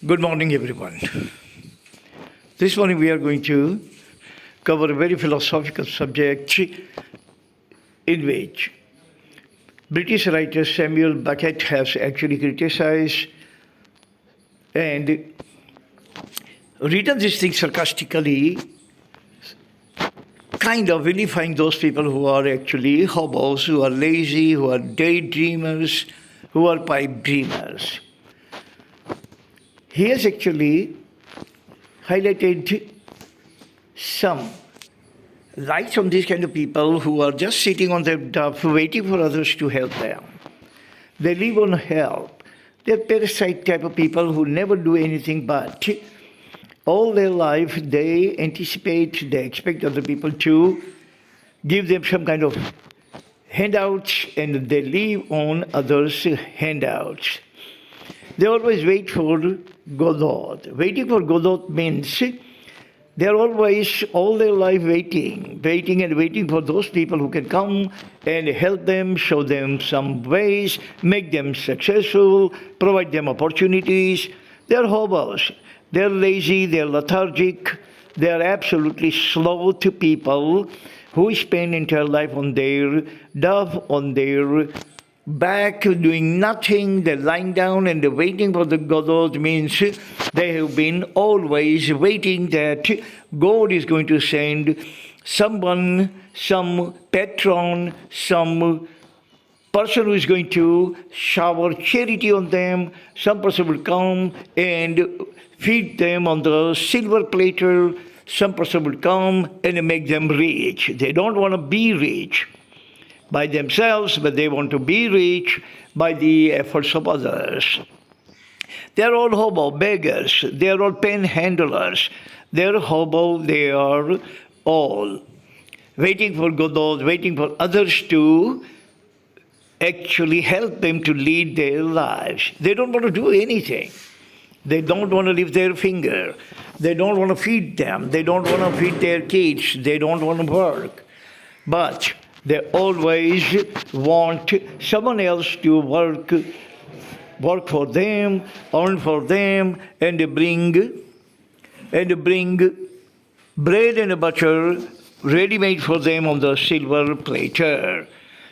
Good morning, everyone. This morning we are going to cover a very philosophical subject in which British writer Samuel Beckett has actually criticized and written this thing sarcastically, kind of vilifying those people who are actually hobos, who are lazy, who are daydreamers, who are pipe dreamers. He has actually highlighted some lights on these kind of people who are just sitting on their duff waiting for others to help them. They live on help. They're parasite type of people who never do anything but all their life they anticipate, they expect other people to give them some kind of handouts and they live on others' handouts. They always wait for Godot. Waiting for Godot means they're always all their life waiting and waiting for those people who can come and help them, show them some ways, make them successful, provide them opportunities. They're hobos. They're lazy, they're lethargic, they're absolutely slow to people who spend entire life on their duff, on their back doing nothing. They're lying down and they're waiting for the Godot. Means they have been always waiting that God is going to send someone, some patron, some person who is going to shower charity on them. Some person will come and feed them on the silver platter. Some person will come and make them rich. They don't want to be rich by themselves, but they want to be rich by the efforts of others. They're all hobo, beggars. They're all panhandlers. They're hobo. They are all waiting for Godot, waiting for others to actually help them to lead their lives. They don't want to do anything. They don't want to lift their finger. They don't want to feed them. They don't want to feed their kids. They don't want to work. But they always want someone else to work for them, earn for them, and bring bread and butter ready-made for them on the silver platter.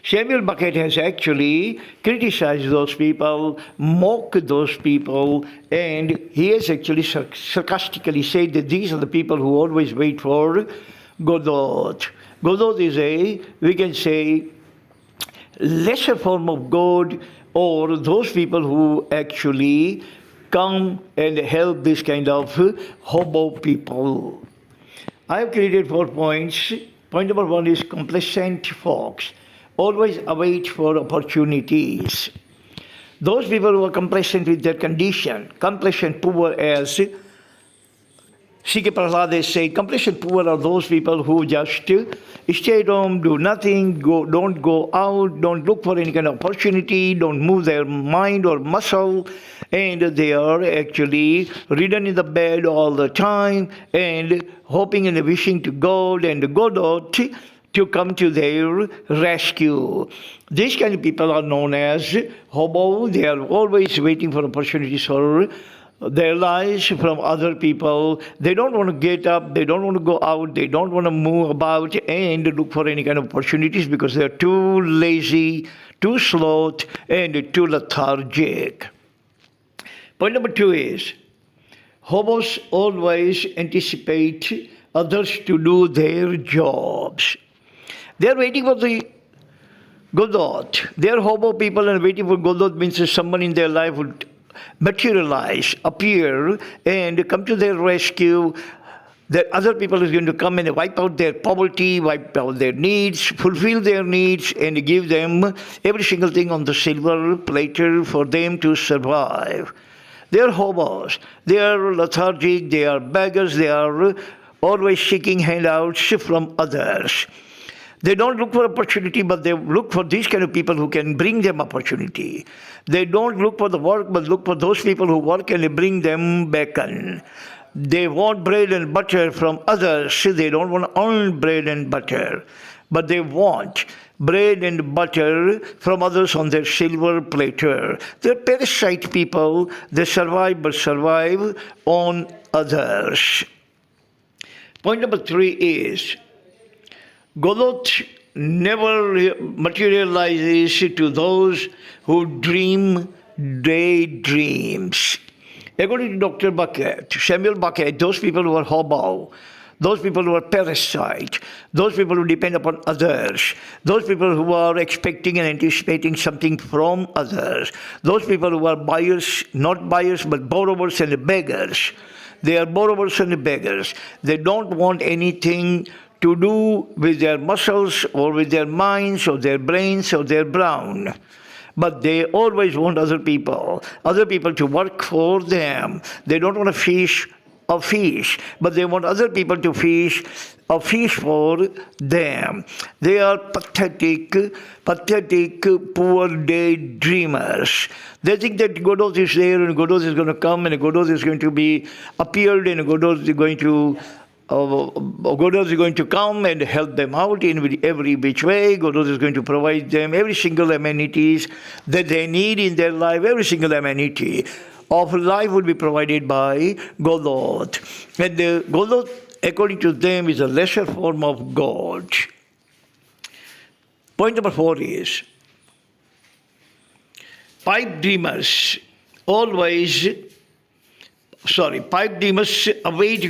Samuel Beckett has actually criticized those people, mocked those people, and he has actually sarcastically said that these are the people who always wait for Godot. Godot is we can say, lesser form of God, or those people who actually come and help this kind of hobo people. I have created 4 points. Point number 1 is complacent folks. Always await for opportunities. Those people who are complacent with their condition, complacent poor, as C.K. Prahalad said, complacent poor are those people who just stay at home, do nothing, don't go out, don't look for any kind of opportunity, don't move their mind or muscle, and they are actually ridden in the bed all the time and hoping and wishing to God and Godot to come to their rescue. These kind of people are known as hobo. They are always waiting for opportunities for their lives from other people. They don't want to get up, they don't want to go out, they don't want to move about and look for any kind of opportunities because they're too lazy, too slow, and too lethargic. Point number 2 is hobos always anticipate others to do their jobs. They're waiting for the Godot. They're hobo people and waiting for Godot means someone in their life would materialize, appear, and come to their rescue. That other people is going to come and wipe out their poverty, wipe out their needs, fulfill their needs, and give them every single thing on the silver platter for them to survive. They are hobos. They are lethargic. They are beggars. They are always seeking handouts from others. They don't look for opportunity, but they look for these kind of people who can bring them opportunity. They don't look for the work, but look for those people who work and bring them bacon. They want bread and butter from others. They don't want to earn bread and butter, but they want bread and butter from others on their silver platter. They're parasite people. They survive but survive on others. Point number 3 is Golot never materializes to those who dream daydreams. According to Dr. Bucket, Samuel Bucket, those people who are hobo, those people who are parasite, those people who depend upon others, those people who are expecting and anticipating something from others, those people who are buyers, not buyers, but borrowers and beggars. They are borrowers and beggars. They don't want anything to do with their muscles or with their minds or their brains or their brawn. But they always want other people to work for them. They don't want to fish a fish, but they want other people to fish a fish for them. They are pathetic, poor daydreamers. They think that Godot is there and Godot is going to come and Godot is going to be appeared and Godot is going to Godot is going to come and help them out in every which way. Godot is going to provide them every single amenities that they need in their life. Every single amenity of life will be provided by Godot. And Godot, according to them, is a lesser form of God. Point number 4 is pipe dreamers await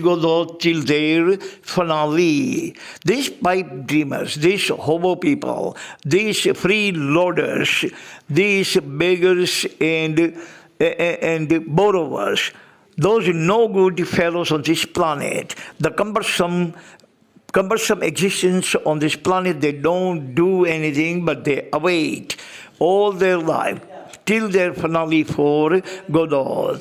Godot till their finale. These pipe dreamers, these hobo people, these freeloaders, these beggars and borrowers, those no good fellows on this planet, the cumbersome existence on this planet, they don't do anything but they await all their life till their finale for Godot.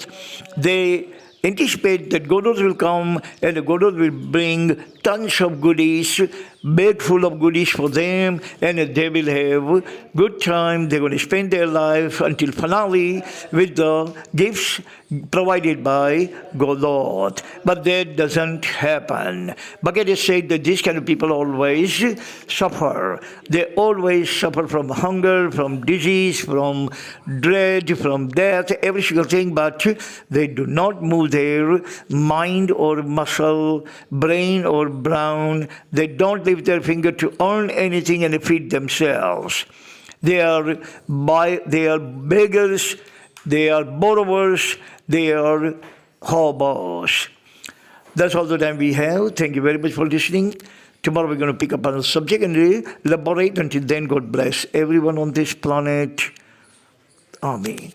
They anticipate that Godot will come and Godot will bring tons of goodies, bag full of goodies for them, and they will have good time. They're going to spend their life until finale with the gifts provided by Godot. But that doesn't happen. Bucket has said that these kind of people always suffer. They always suffer from hunger, from disease, from dread, from death, every single thing, but they do not move their mind or muscle, brain or brown. They don't lift their finger to earn anything and feed themselves. They are beggars, they are borrowers, they are hobos. That's all the time we have. Thank you very much for listening. Tomorrow we're going to pick up another subject and elaborate. Until then, God bless everyone on this planet. Amen.